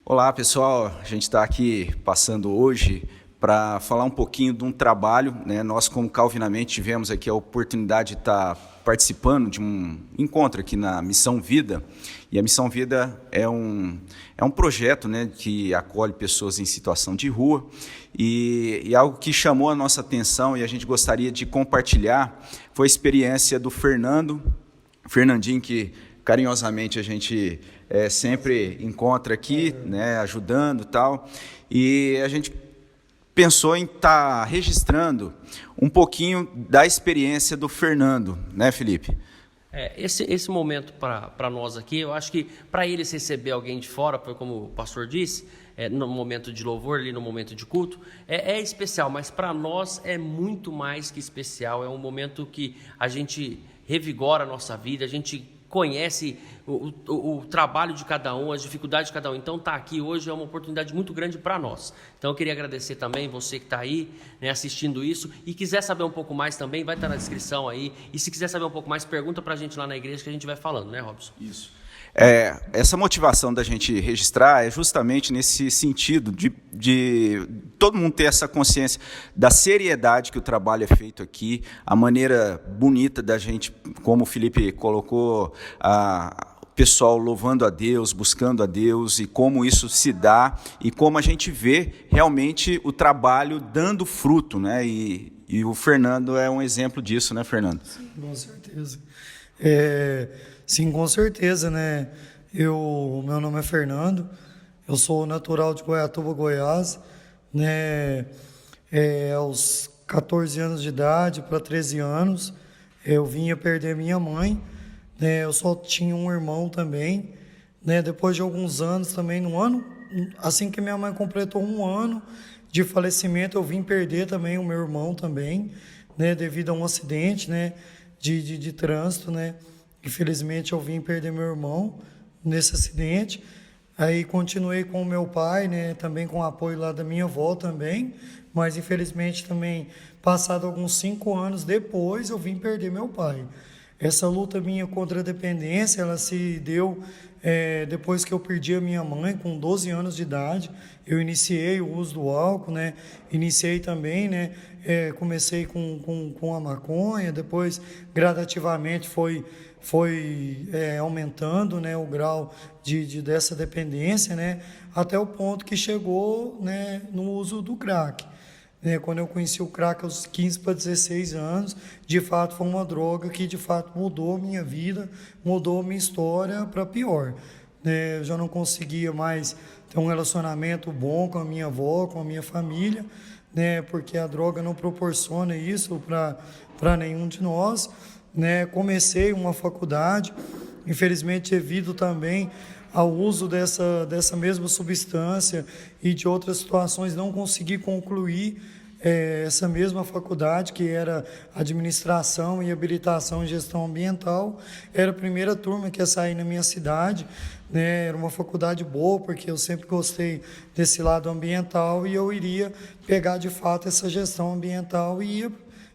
Olá, pessoal. A gente está aqui passando hoje para falar um pouquinho de um trabalho, né? Nós, como Calvinamente, tivemos aqui a oportunidade de estar participando de um encontro aqui na Missão Vida. E a Missão Vida é um projeto, né, que acolhe pessoas em situação de rua. E algo que chamou a nossa atenção e a gente gostaria de compartilhar foi a experiência do Fernandinho, que carinhosamente a gente sempre encontra aqui, né, ajudando e tal, e a gente pensou em estar registrando um pouquinho da experiência do Fernando, né, Felipe? Esse momento para nós aqui, eu acho que para eles receber alguém de fora, como o pastor disse, no momento de louvor, ali no momento de culto, é especial, mas para nós é muito mais que especial. É um momento que a gente revigora a nossa vida, a gente conhece o trabalho de cada um, as dificuldades de cada um. Então, estar aqui hoje é uma oportunidade muito grande para nós. Então, eu queria agradecer também você que está aí, né, assistindo isso, e quiser saber um pouco mais também, vai estar na descrição aí, e se quiser saber um pouco mais, pergunta para a gente lá na igreja que a gente vai falando, né, Robson? Isso. Essa motivação da gente registrar é justamente nesse sentido de todo mundo ter essa consciência da seriedade que o trabalho é feito aqui, a maneira bonita da gente, como o Felipe colocou, o pessoal louvando a Deus, buscando a Deus, e como isso se dá, e como a gente vê realmente o trabalho dando fruto, né? E o Fernando é um exemplo disso, né, Fernando? Sim, com certeza. Sim, com certeza, né? Meu nome é Fernando, eu sou natural de Goiatuba, Goiás, né? Aos 14 anos de idade para 13 anos, eu vinha perder minha mãe, né? Eu só tinha um irmão também, né? Depois de alguns anos também, no ano, assim que minha mãe completou um ano de falecimento, eu vim perder também o meu irmão também, né? Devido a um acidente, né? De trânsito, né? Infelizmente eu vim perder meu irmão nesse acidente. Aí continuei com o meu pai, né, também com o apoio lá da minha avó também, mas infelizmente também, passado alguns 5 anos depois, eu vim perder meu pai. Essa luta minha contra a dependência, ela se deu depois que eu perdi a minha mãe, com 12 anos de idade. Eu iniciei o uso do álcool, né, iniciei também, né, comecei com a maconha, depois gradativamente foi aumentando, né, o grau dessa dependência, né, até o ponto que chegou, né, no uso do crack. Quando eu conheci o crack aos 15 para 16 anos, de fato foi uma droga que de fato mudou a minha vida, mudou a minha história para pior. Eu já não conseguia mais ter um relacionamento bom com a minha avó, com a minha família, né, porque a droga não proporciona isso para nenhum de nós. Comecei uma faculdade, infelizmente devido também ao uso dessa mesma substância e de outras situações, não consegui concluir essa mesma faculdade, que era Administração e Habilitação em Gestão Ambiental. Era a primeira turma que ia sair na minha cidade, né? Era uma faculdade boa, porque eu sempre gostei desse lado ambiental, e eu iria pegar de fato essa gestão ambiental e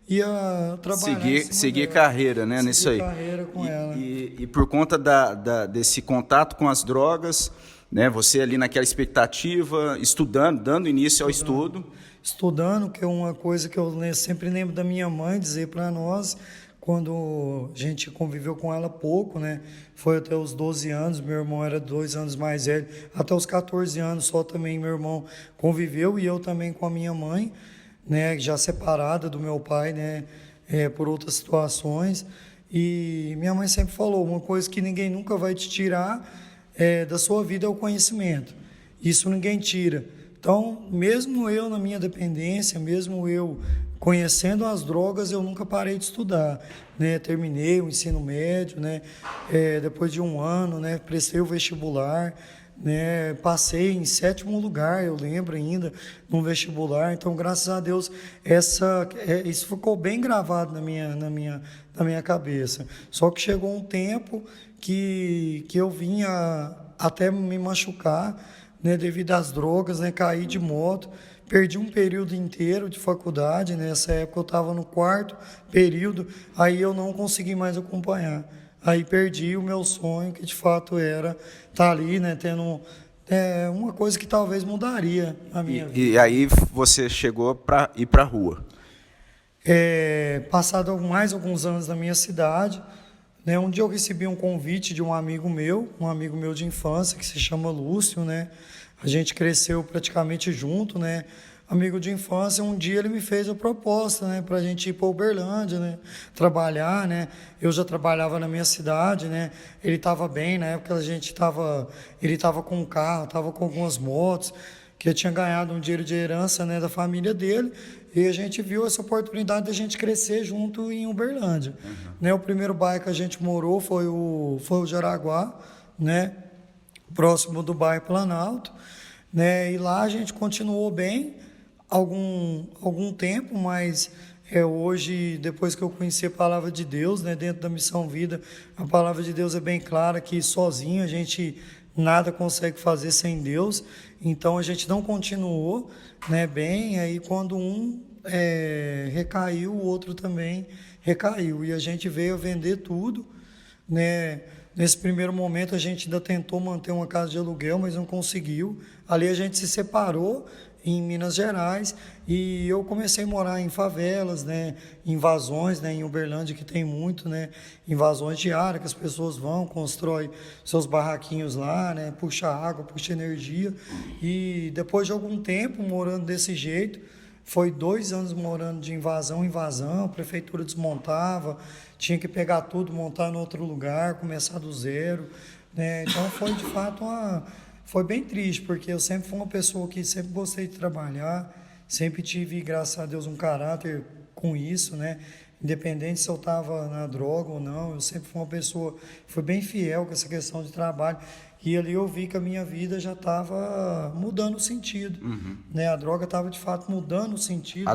ia trabalhar seguir carreira, né, nisso aí. Carreira com ela. E por conta desse contato com as drogas, né, você ali naquela expectativa, estudando, dando início ao estudo. Estudando, que é uma coisa que eu sempre lembro da minha mãe dizer para nós, quando a gente conviveu com ela pouco, né? Foi até os 12 anos, meu irmão era 2 anos mais velho, até os 14 anos só também meu irmão conviveu, e eu também com a minha mãe, né, já separada do meu pai, né, por outras situações. E minha mãe sempre falou, uma coisa que ninguém nunca vai te tirar da sua vida é o conhecimento. Isso ninguém tira. Então, mesmo eu na minha dependência, mesmo eu conhecendo as drogas, eu nunca parei de estudar, né? Terminei o ensino médio, né? Depois de um ano, né, prestei o vestibular, né, passei em 7º lugar, eu lembro ainda, no vestibular. Então, graças a Deus, isso ficou bem gravado na minha cabeça. Só que chegou um tempo que eu vinha até me machucar, né, devido às drogas, né, caí de moto, perdi um período inteiro de faculdade. Nessa época eu estava no 4º período, aí eu não consegui mais acompanhar. Aí perdi o meu sonho, que de fato era estar ali, né, é uma coisa que talvez mudaria a minha vida. E aí você chegou para ir para a rua. Passado mais alguns anos na minha cidade, né, um dia eu recebi um convite de um amigo meu de infância, que se chama Lúcio, né? A gente cresceu praticamente junto, né? Amigo de infância, um dia ele me fez a proposta, né, para a gente ir para Uberlândia, né, trabalhar, né. Eu já trabalhava na minha cidade, né. Ele estava bem, na época ele estava com um carro, estava com algumas motos, que eu tinha ganhado um dinheiro de herança, né, da família dele, e a gente viu essa oportunidade de a gente crescer junto em Uberlândia. Né, o primeiro bairro que a gente morou foi o Jaraguá, né, próximo do bairro Planalto, né, e lá a gente continuou bem algum tempo, mas hoje, depois que eu conheci a Palavra de Deus, né, dentro da Missão Vida, a Palavra de Deus é bem clara que sozinho a gente nada consegue fazer sem Deus, então a gente não continuou, né, bem, aí quando recaiu, o outro também recaiu, e a gente veio a vender tudo, né. Nesse primeiro momento a gente ainda tentou manter uma casa de aluguel, mas não conseguiu. Ali a gente se separou em Minas Gerais e eu comecei a morar em favelas, né, invasões, né, em Uberlândia, que tem muito, né, invasões diárias, que as pessoas vão, constroem seus barraquinhos lá, né, puxa água, puxa energia. E depois de algum tempo morando desse jeito, foi 2 anos morando de invasão em invasão, a prefeitura desmontava, tinha que pegar tudo, montar em outro lugar, começar do zero, né? Então foi de fato foi bem triste, porque eu sempre fui uma pessoa que sempre gostei de trabalhar, sempre tive, graças a Deus, um caráter com isso, né? Independente se eu estava na droga ou não, eu sempre fui uma pessoa que foi bem fiel com essa questão de trabalho. E ali eu vi que a minha vida já estava mudando o sentido, né? A droga estava de fato mudando o sentido. A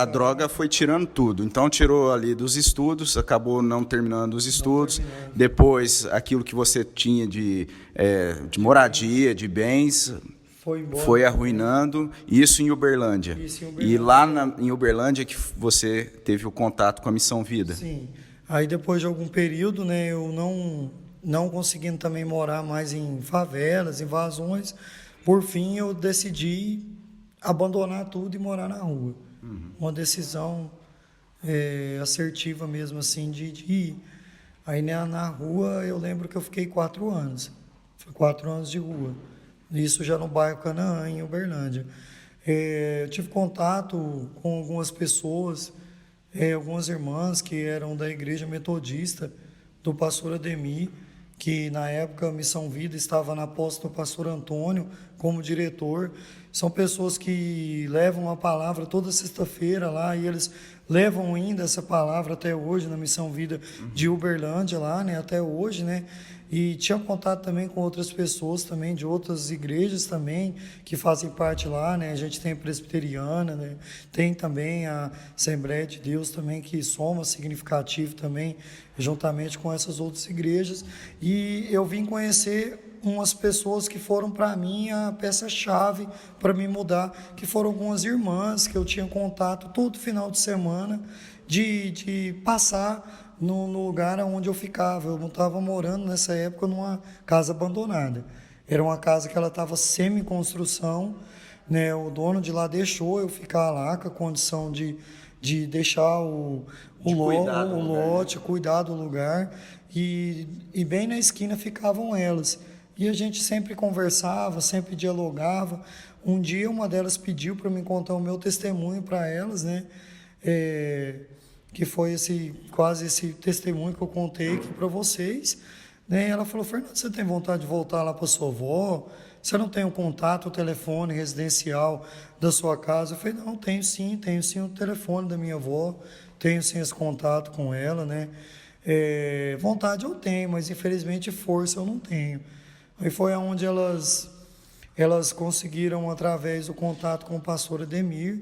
droga foi tirando tudo. Então tirou ali dos estudos, acabou não terminando os estudos. Depois aquilo que você tinha de moradia, de bens, foi arruinando. Isso em Uberlândia. E lá em Uberlândia que você teve o contato com a Missão Vida. Sim. Aí depois de algum período, né, eu não conseguindo também morar mais em favelas, invasões, por fim eu decidi abandonar tudo e morar na rua. Uma decisão assertiva mesmo, assim, de ir. Aí na rua eu lembro que eu fiquei 4 anos. Foi 4 anos de rua. Isso já no bairro Canaã, em Uberlândia. Eu tive contato com algumas pessoas, algumas irmãs que eram da igreja metodista, do pastor Ademir, que na época a Missão Vida estava na posse do pastor Antônio como diretor. São pessoas que levam a palavra toda sexta-feira lá, e eles levam ainda essa palavra até hoje na Missão Vida de Uberlândia lá, né, até hoje, né? E tinha contato também com outras pessoas também de outras igrejas também que fazem parte lá, né? A gente tem a Presbiteriana, né? Tem também a Assembleia de Deus também, que soma significativo também juntamente com essas outras igrejas. E eu vim conhecer umas pessoas que foram para mim a peça-chave para me mudar, que foram algumas irmãs que eu tinha contato todo final de semana de passar no lugar onde eu ficava. Eu não estava morando nessa época numa casa abandonada. Era uma casa que ela estava semi-construção, né? O dono de lá deixou eu ficar lá com a condição de deixar o lote, cuidar do lugar. E bem na esquina ficavam elas. E a gente sempre conversava, sempre dialogava. Um dia uma delas pediu para me contar o meu testemunho para elas, né? Que foi quase esse testemunho que eu contei aqui para vocês, né? Ela falou: Fernando, você tem vontade de voltar lá para sua avó? Você não tem o contato, o telefone residencial da sua casa? Eu falei: não, tenho sim o telefone da minha avó, tenho sim esse contato com ela, né? Vontade eu tenho, mas infelizmente força eu não tenho. Aí foi onde elas conseguiram, através do contato com o pastor Ademir,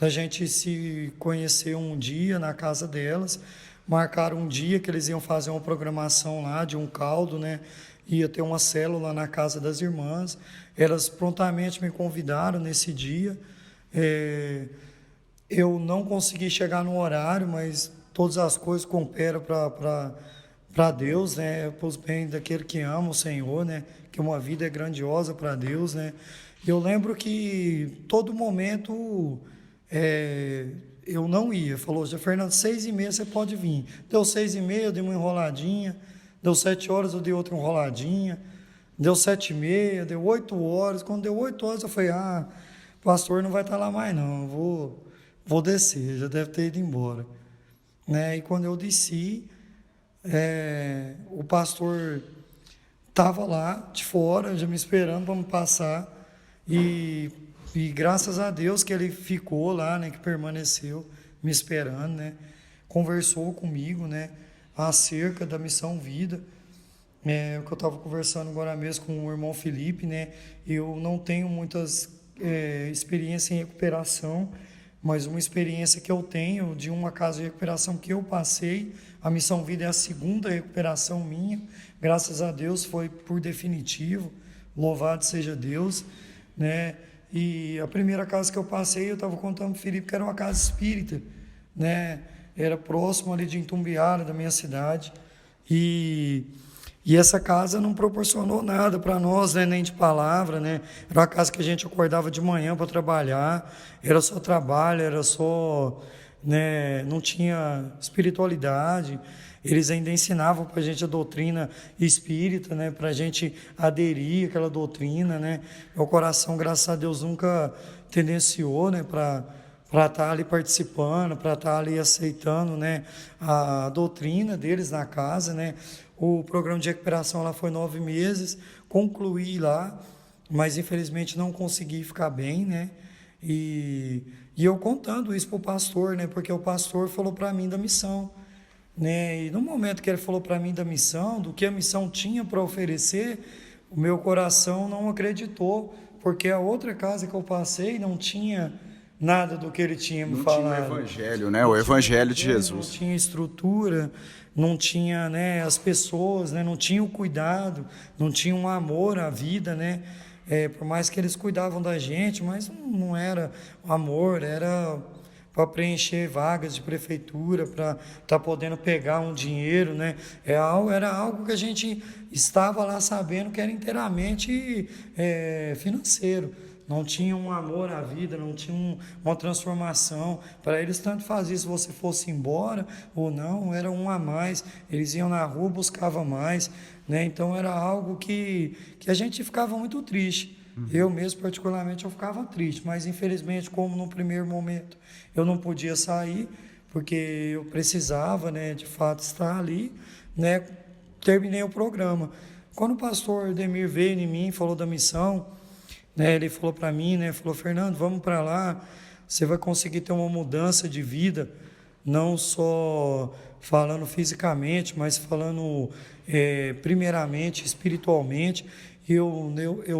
a gente se conheceu um dia na casa delas, marcaram um dia que eles iam fazer uma programação lá de um caldo, né? Ia ter uma célula na casa das irmãs. Elas prontamente me convidaram nesse dia. Eu não consegui chegar no horário, mas todas as coisas cooperam para Deus, né, para os bens daquele que ama o Senhor, né, que uma vida é grandiosa para Deus, né. E eu lembro que todo momento eu não ia. Falou, Fernando, 6h30 você pode vir. Deu 6h30, eu dei uma enroladinha. Deu 7 horas, eu dei outra enroladinha. Deu 7h30, deu 8 horas. Quando deu 8 horas, eu falei, o pastor não vai estar lá mais não, eu vou descer, já deve ter ido embora. Né? E quando eu desci, o pastor estava lá de fora, já me esperando para me passar. E graças a Deus que ele ficou lá, né, que permaneceu me esperando, né, conversou comigo, né, acerca da Missão Vida. O que eu estava conversando agora mesmo com o irmão Felipe, né, eu não tenho muitas experiências em recuperação, mas uma experiência que eu tenho de uma casa de recuperação que eu passei, a Missão Vida é a segunda recuperação minha, graças a Deus foi por definitivo, louvado seja Deus, né? E a primeira casa que eu passei, eu estava contando para o Felipe que era uma casa espírita, né? Era próximo ali de Itumbiara, da minha cidade, e essa casa não proporcionou nada para nós, né? Nem de palavra, né? Era uma casa que a gente acordava de manhã para trabalhar, era só trabalho, era só, né? Não tinha espiritualidade. Eles ainda ensinavam para a gente a doutrina espírita, né? Para a gente aderir àquela doutrina, né? Meu coração, graças a Deus, nunca tendenciou, né? Para estar ali participando, para estar ali aceitando, né? A doutrina deles na casa, né? O programa de recuperação lá foi 9 meses, concluí lá, mas infelizmente não consegui ficar bem, né? E eu contando isso para o pastor, né? Porque o pastor falou para mim da missão, né? E no momento que ele falou para mim da missão, do que a missão tinha para oferecer, o meu coração não acreditou, porque a outra casa que eu passei não tinha nada do que ele tinha me falado. Não tinha o evangelho, né? O evangelho de Jesus. Não tinha estrutura, não tinha, né, as pessoas, né, não tinha o cuidado, não tinha um amor à vida, né? Por mais que eles cuidavam da gente, mas não era amor, era para preencher vagas de prefeitura, para estar podendo pegar um dinheiro, né? Era algo que a gente estava lá sabendo que era inteiramente financeiro. Não tinha um amor à vida, não tinha uma transformação. Para eles, tanto fazia se você fosse embora ou não, era um a mais. Eles iam na rua, buscavam mais, né? Então, era algo que a gente ficava muito triste. Eu mesmo, particularmente, eu ficava triste. Mas, infelizmente, como no primeiro momento eu não podia sair, porque eu precisava, né, de fato, estar ali, né, terminei o programa. Quando o pastor Demir veio em mim, falou da missão, né, ele falou para mim, né, falou, Fernando, vamos para lá, você vai conseguir ter uma mudança de vida, não só falando fisicamente, mas falando primeiramente espiritualmente. Eu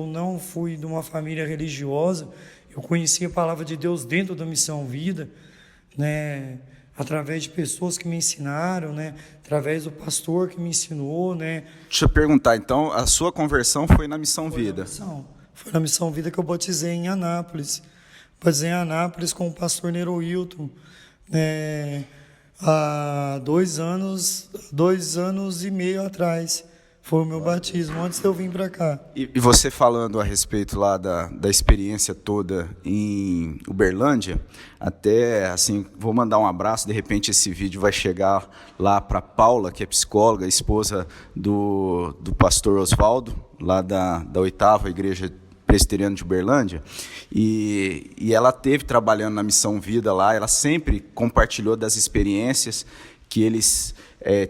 não fui de uma família religiosa, eu conheci a palavra de Deus dentro da Missão Vida, né, através de pessoas que me ensinaram, né, através do pastor que me ensinou, né. Deixa eu perguntar, então, a sua conversão foi na Missão Vida? Foi na Missão Vida que eu batizei em Anápolis. Batizei em Anápolis com o pastor Nero Hilton, né, há 2 anos e meio atrás. Foi o meu batismo, antes de eu vir para cá. E você falando a respeito lá da experiência toda em Uberlândia, até assim, vou mandar um abraço, de repente esse vídeo vai chegar lá para Paula, que é psicóloga, esposa do pastor Oswaldo, lá da 8ª Igreja Presbiteriana de Uberlândia, e ela teve trabalhando na Missão Vida lá, ela sempre compartilhou das experiências que eles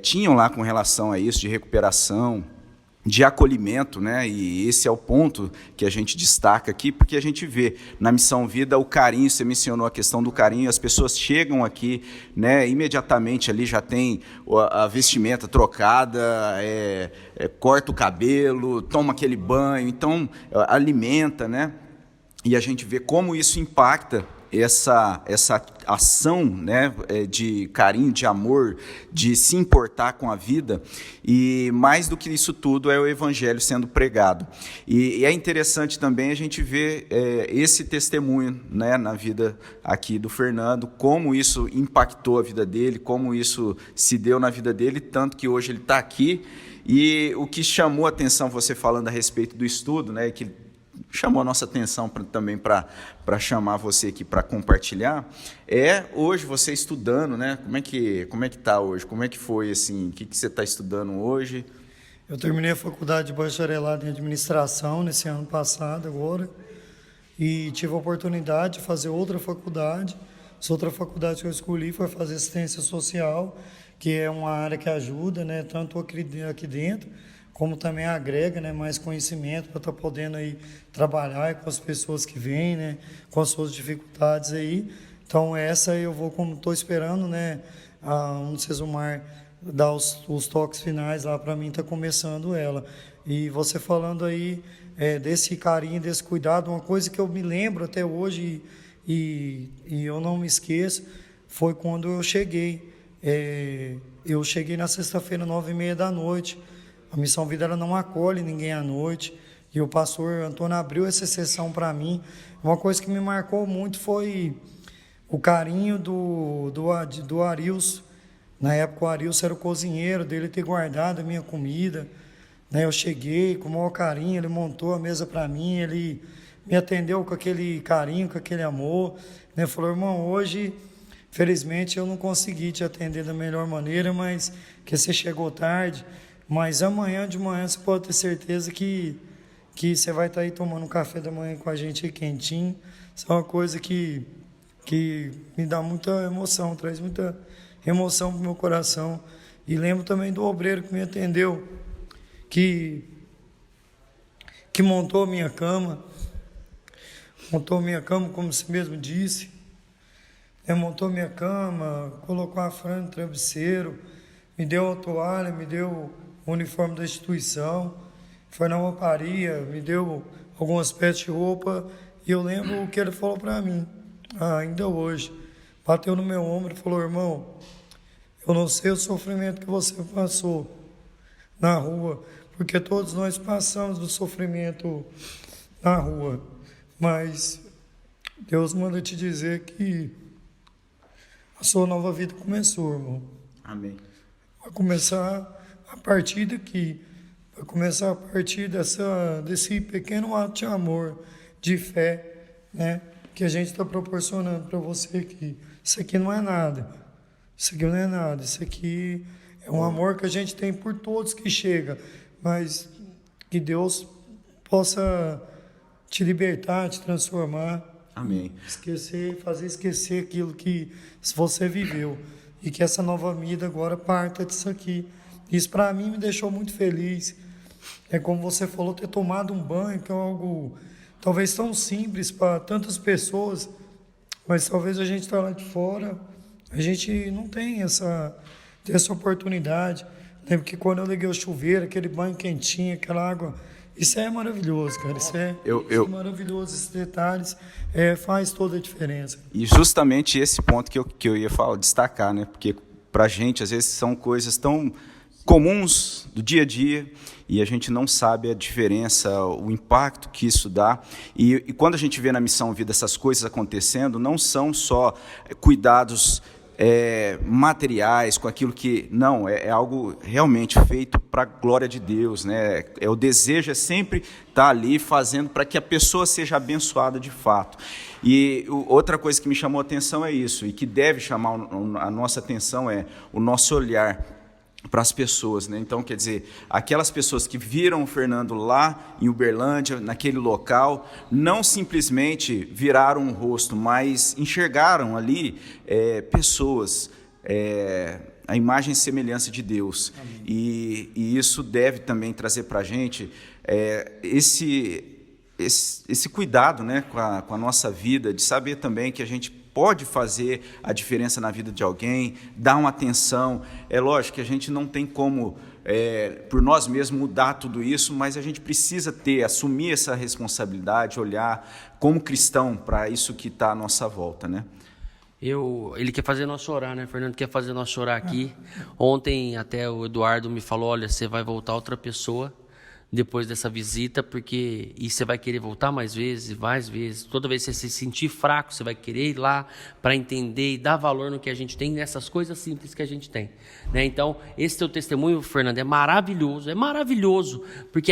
tinham lá com relação a isso, de recuperação, de acolhimento, né? E esse é o ponto que a gente destaca aqui, porque a gente vê na Missão Vida o carinho, você mencionou a questão do carinho, as pessoas chegam aqui, né, imediatamente ali já tem a vestimenta trocada, corta o cabelo, toma aquele banho, então alimenta, né? E a gente vê como isso impacta essa ação, né, de carinho, de amor, de se importar com a vida, e mais do que isso tudo é o evangelho sendo pregado. E é interessante também a gente ver esse testemunho, né, na vida aqui do Fernando, como isso impactou a vida dele, como isso se deu na vida dele, tanto que hoje ele está aqui. E o que chamou a atenção, você falando a respeito do estudo, né, que chamou a nossa atenção também para chamar você aqui para compartilhar, hoje você estudando, né? Como é que está hoje? Como é que foi, assim? O que você está estudando hoje? Eu terminei a faculdade de bacharelado em administração nesse ano passado, agora, e tive a oportunidade de fazer outra faculdade. Essa outra faculdade que eu escolhi foi fazer assistência social, que é uma área que ajuda, né, tanto aqui dentro, como também agrega, né, mais conhecimento para estar podendo aí trabalhar com as pessoas que vêm, né, com as suas dificuldades aí. Então essa eu vou, como estou esperando, né, um Cesumar dar os toques finais lá para mim, está começando ela. E você falando aí desse carinho, desse cuidado, uma coisa que eu me lembro até hoje e eu não me esqueço, foi quando eu cheguei. Eu cheguei na sexta-feira, 9h30 da noite. A Missão Vida ela não acolhe ninguém à noite. E o pastor Antônio abriu essa sessão para mim. Uma coisa que me marcou muito foi o carinho do Arilson. Na época, o Arilson era o cozinheiro dele, ter guardado a minha comida. Né? Eu cheguei com o maior carinho, ele montou a mesa para mim, ele me atendeu com aquele carinho, com aquele amor. Né? Falou, irmão, hoje, felizmente, eu não consegui te atender da melhor maneira, mas que você chegou tarde. Mas amanhã de manhã você pode ter certeza que você vai estar aí tomando um café da manhã com a gente aí quentinho. Isso é uma coisa que me dá muita emoção, traz muita emoção para o meu coração. E lembro também do obreiro que me atendeu, que montou a minha cama, como você mesmo disse. Montou minha cama, colocou a franja no travesseiro, me deu a toalha, me deu o uniforme da instituição, foi na rouparia, me deu algumas peças de roupa, e eu lembro o que ele falou para mim, ainda hoje. Bateu no meu ombro e falou, irmão, eu não sei o sofrimento que você passou na rua, porque todos nós passamos do sofrimento na rua, mas Deus manda te dizer que a sua nova vida começou, irmão. Amém. Vai começar a partir daqui, vai começar a partir desse pequeno ato de amor, de fé, né, que a gente está proporcionando para você aqui. Isso aqui não é nada, isso aqui não é nada, isso aqui é um amor que a gente tem por todos que chega, mas que Deus possa te libertar, te transformar. Amém. Fazer esquecer aquilo que você viveu. E que essa nova vida agora parta disso aqui. Isso para mim me deixou muito feliz. É como você falou, ter tomado um banho, que é algo talvez tão simples para tantas pessoas, mas talvez a gente está lá de fora, a gente não tem essa oportunidade. Lembro que quando eu liguei o chuveiro, aquele banho quentinho, aquela água, isso é maravilhoso, cara. Isso é maravilhoso, esses detalhes faz toda a diferença. E justamente esse ponto que eu ia destacar, né? Porque para a gente, às vezes, são coisas tão comuns do dia a dia e a gente não sabe a diferença, o impacto que isso dá. E quando a gente vê na Missão Vida essas coisas acontecendo, não são só cuidados materiais, com aquilo que... Não, é algo realmente feito para a glória de Deus, né? O desejo é sempre estar ali fazendo para que a pessoa seja abençoada de fato. E outra coisa que me chamou a atenção é isso, e que deve chamar a nossa atenção é o nosso olhar para as pessoas, né? Então, quer dizer, aquelas pessoas que viram o Fernando lá em Uberlândia, naquele local, não simplesmente viraram o rosto, mas enxergaram ali pessoas, a imagem e semelhança de Deus. E isso deve também trazer para a gente esse cuidado, né, com a nossa vida, de saber também que a gente pode fazer a diferença na vida de alguém, dar uma atenção. É lógico que a gente não tem como por nós mesmos mudar tudo isso, mas a gente precisa assumir essa responsabilidade, olhar como cristão para isso que está à nossa volta, né? Ele quer fazer nós chorar, né? Fernando quer fazer nós chorar aqui. Ontem até o Eduardo me falou, olha, você vai voltar outra pessoa depois dessa visita, e você vai querer voltar mais vezes. Toda vez que você se sentir fraco, você vai querer ir lá para entender e dar valor no que a gente tem, nessas coisas simples que a gente tem, né? Então, esse teu testemunho, Fernando, é maravilhoso, porque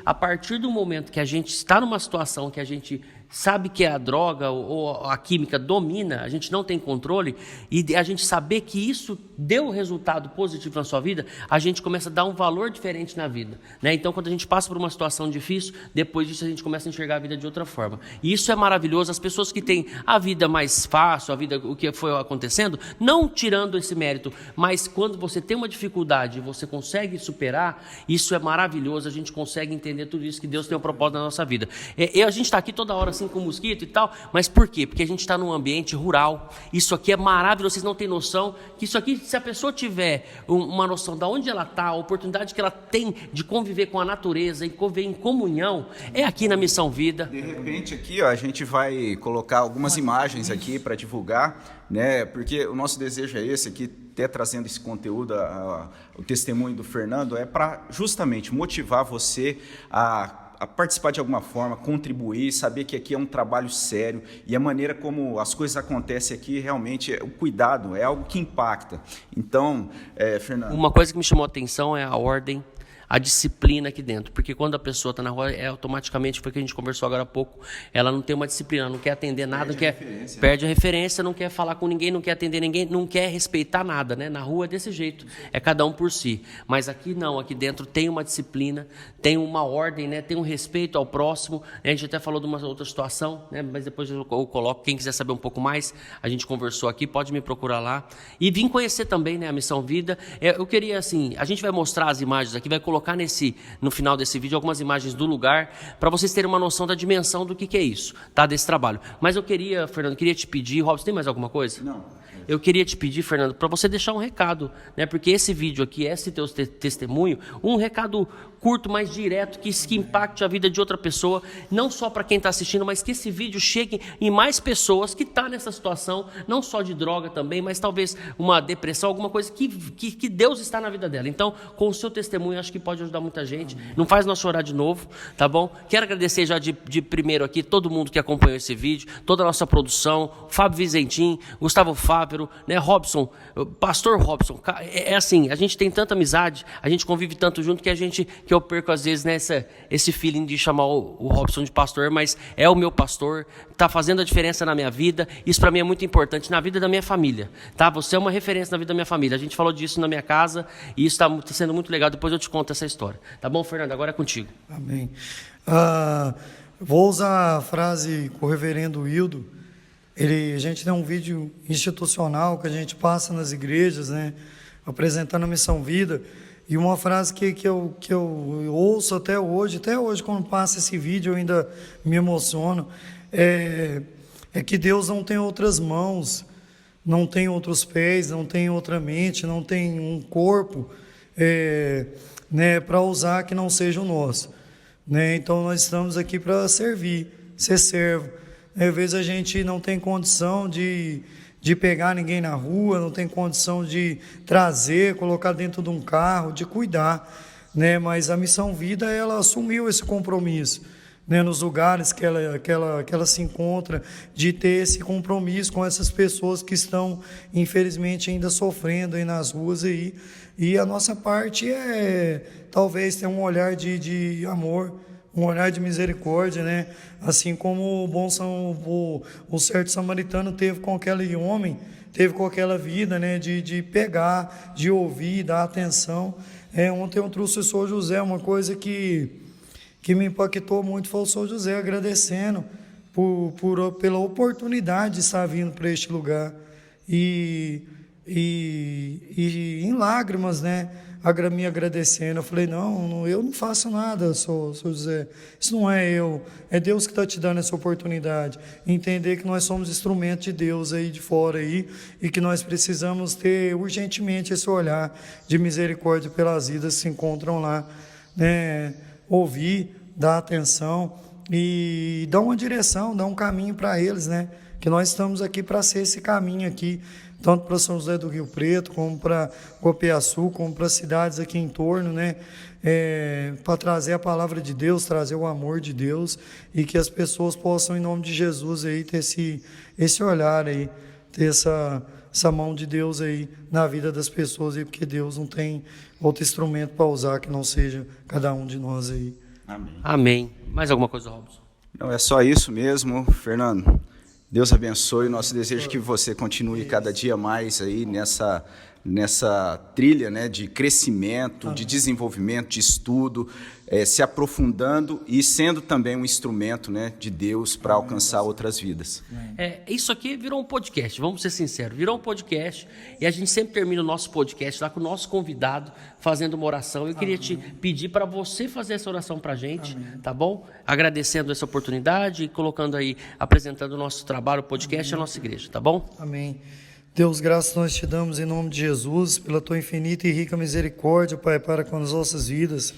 a partir do momento que a gente está numa situação que a gente sabe que a droga ou a química domina, a gente não tem controle, e a gente saber que isso deu resultado positivo na sua vida, a gente começa a dar um valor diferente na vida, né? Então, quando a gente passa por uma situação difícil, depois disso a gente começa a enxergar a vida de outra forma. E isso é maravilhoso. As pessoas que têm a vida mais fácil, o que foi acontecendo, não tirando esse mérito, mas quando você tem uma dificuldade e você consegue superar, isso é maravilhoso. A gente consegue entender tudo isso que Deus tem um propósito na nossa vida. A gente está aqui toda hora assim com mosquito e tal, mas por quê? Porque a gente está num ambiente rural. Isso aqui é maravilhoso, vocês não têm noção que isso aqui, se a pessoa tiver uma noção de onde ela está, a oportunidade que ela tem de conviver com a natureza e conviver em comunhão, é aqui na Missão Vida. De repente aqui, a gente vai colocar algumas imagens aqui para divulgar, né? Porque o nosso desejo é esse aqui, até trazendo esse conteúdo, o testemunho do Fernando, é para justamente motivar você a participar de alguma forma, contribuir, saber que aqui é um trabalho sério e a maneira como as coisas acontecem aqui, realmente, o cuidado é algo que impacta. Então, Fernando... Uma coisa que me chamou a atenção é a ordem, a disciplina aqui dentro, porque quando a pessoa está na rua, automaticamente, foi o que a gente conversou agora há pouco, ela não tem uma disciplina, não quer atender nada, perde a referência, não quer falar com ninguém, não quer atender ninguém, não quer respeitar nada, né? Na rua é desse jeito, é cada um por si. Mas aqui não, aqui dentro tem uma disciplina, tem uma ordem, né? Tem um respeito ao próximo. A gente até falou de uma outra situação, né? Mas depois eu coloco, quem quiser saber um pouco mais, a gente conversou aqui, pode me procurar lá. E vim conhecer também, né, a Missão Vida. Eu queria, assim, a gente vai mostrar as imagens aqui, vai colocar no final desse vídeo algumas imagens do lugar, para vocês terem uma noção da dimensão do que é isso, tá, desse trabalho. Mas eu queria, Fernando, te pedir, Robson, tem mais alguma coisa? Não. Eu queria te pedir, Fernando, para você deixar um recado, né? Porque esse vídeo aqui, esse teu testemunho, um recado curto, mais direto, que impacte a vida de outra pessoa, não só para quem está assistindo, mas que esse vídeo chegue em mais pessoas que estão nessa situação, não só de droga também, mas talvez uma depressão, alguma coisa que Deus está na vida dela. Então, com o seu testemunho, acho que pode ajudar muita gente. Não faz nós chorar de novo, tá bom? Quero agradecer já de primeiro aqui todo mundo que acompanhou esse vídeo, toda a nossa produção, Fábio Vizentim, Gustavo Fávero, né, Robson, Pastor Robson. É assim, a gente tem tanta amizade, a gente convive tanto junto que eu perco às vezes, né, esse feeling de chamar o Robson de pastor, mas é o meu pastor, está fazendo a diferença na minha vida. Isso para mim é muito importante, na vida da minha família, tá? Você é uma referência na vida da minha família. A gente falou disso na minha casa e isso está sendo muito legal. Depois eu te conto essa história, tá bom, Fernando? Agora é contigo. Amém. Vou usar a frase com o reverendo Hildo. A gente tem um vídeo institucional que a gente passa nas igrejas, né, apresentando a Missão Vida, e uma frase que eu ouço até hoje quando passa esse vídeo eu ainda me emociono, é que Deus não tem outras mãos, não tem outros pés, não tem outra mente, não tem um corpo né, para usar que não seja o nosso, né? Então nós estamos aqui para servir, ser servo. Às vezes a gente não tem condição de pegar ninguém na rua, não tem condição de trazer, colocar dentro de um carro, de cuidar, né? Mas a Missão Vida, ela assumiu esse compromisso, né? Nos lugares que ela se encontra, de ter esse compromisso com essas pessoas que estão, infelizmente, ainda sofrendo aí nas ruas aí. E a nossa parte é, talvez, ter um olhar de amor, um olhar de misericórdia, né? Assim como o certo samaritano teve com aquele homem, teve com aquela vida, né? De pegar, de ouvir, dar atenção. Ontem eu trouxe o Sr. José, uma coisa que me impactou muito foi o Sr. José agradecendo pela oportunidade de estar vindo para este lugar. E em lágrimas, né? me agradecendo. Eu falei, não, eu não faço nada, sou José. Isso não é eu, é Deus que está te dando essa oportunidade. Entender que nós somos instrumento de Deus aí de fora aí, e que nós precisamos ter urgentemente esse olhar de misericórdia pelas vidas que se encontram lá, né? Ouvir, dar atenção e dar uma direção, dar um caminho para eles, né? Que nós estamos aqui para ser esse caminho aqui, tanto para São José do Rio Preto, como para Copiaçu, como para cidades aqui em torno, né? Para trazer a palavra de Deus, trazer o amor de Deus, e que as pessoas possam, em nome de Jesus, aí, ter esse olhar aí, ter essa mão de Deus aí na vida das pessoas, aí, porque Deus não tem outro instrumento para usar que não seja cada um de nós aí. Amém. Amém. Mais alguma coisa, Robson? Não, é só isso mesmo, Fernando. Deus abençoe. Nosso desejo é que você continue cada dia mais aí nessa trilha, né, de crescimento, de desenvolvimento, de estudo, se aprofundando e sendo também um instrumento, né, de Deus para alcançar outras vidas. Isso aqui virou um podcast, vamos ser sinceros, virou um podcast, e a gente sempre termina o nosso podcast lá com o nosso convidado fazendo uma oração. Eu queria te pedir para você fazer essa oração para a gente, tá bom? Agradecendo essa oportunidade e colocando aí, apresentando o nosso trabalho, o podcast e a nossa igreja, tá bom? Amém. Deus, graças nós te damos em nome de Jesus, pela tua infinita e rica misericórdia, Pai, para com as nossas vidas.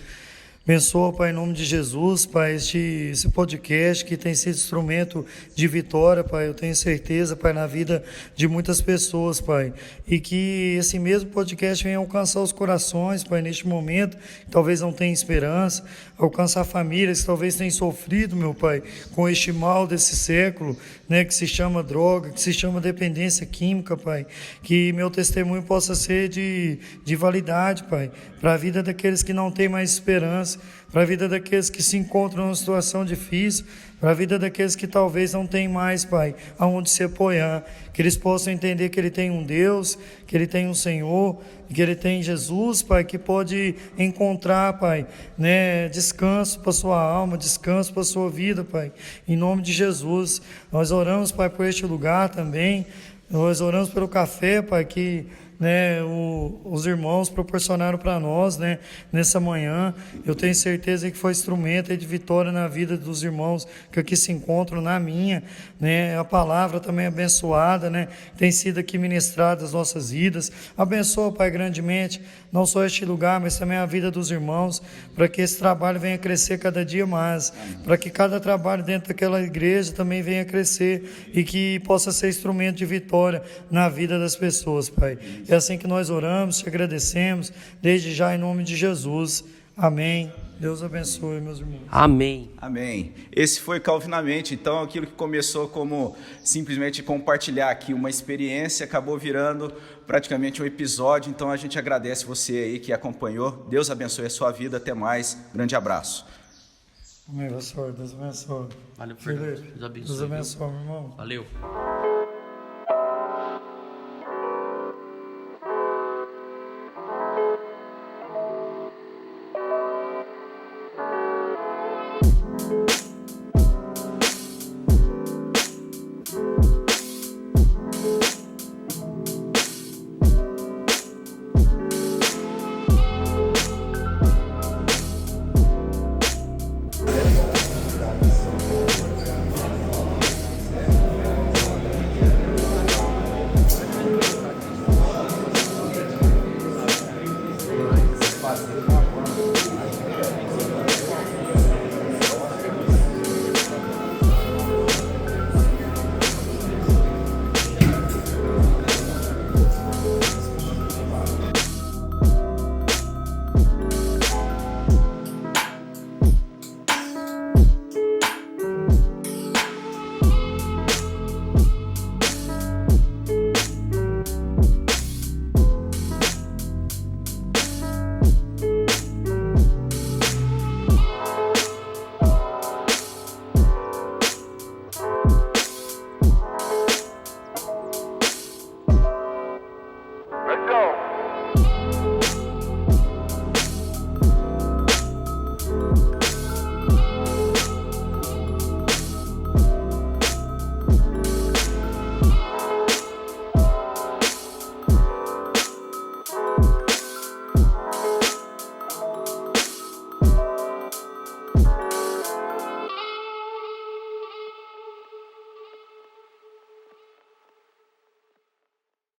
Abençoa, Pai, em nome de Jesus, Pai, esse podcast que tem sido instrumento de vitória, Pai, eu tenho certeza, Pai, na vida de muitas pessoas, Pai, e que esse mesmo podcast venha alcançar os corações, Pai, neste momento, que talvez não tenham esperança, alcançar famílias que talvez tenham sofrido, meu Pai, com este mal desse século, né, que se chama droga, que se chama dependência química, Pai, que meu testemunho possa ser de validade, Pai, para a vida daqueles que não têm mais esperança, para a vida daqueles que se encontram numa situação difícil, para a vida daqueles que talvez não têm mais, Pai, aonde se apoiar, que eles possam entender que Ele tem um Deus, que Ele tem um Senhor, que Ele tem Jesus, Pai, que pode encontrar, Pai, né, descanso para sua alma, descanso para sua vida, Pai, em nome de Jesus. Nós oramos, Pai, por este lugar também, nós oramos pelo café, Pai, que, né, os irmãos proporcionaram para nós, né, nessa manhã. Eu tenho certeza que foi instrumento de vitória na vida dos irmãos que aqui se encontram, na minha, né, a palavra também abençoada, né, tem sido aqui ministrada às nossas vidas. Abençoa, Pai, grandemente, não só este lugar, mas também a vida dos irmãos, para que esse trabalho venha crescer cada dia mais, para que cada trabalho dentro daquela igreja também venha crescer e que possa ser instrumento de vitória na vida das pessoas, Pai. É assim que nós oramos, te agradecemos, desde já em nome de Jesus. Amém. Deus abençoe, meus irmãos. Amém. Amém. Esse foi Calvinamente. Então, aquilo que começou como simplesmente compartilhar aqui uma experiência, acabou virando praticamente um episódio. Então, a gente agradece você aí que acompanhou. Deus abençoe a sua vida. Até mais. Grande abraço. Amém, pastor. Deus abençoe. Valeu, Fernando. Deus abençoe, meu irmão. Valeu.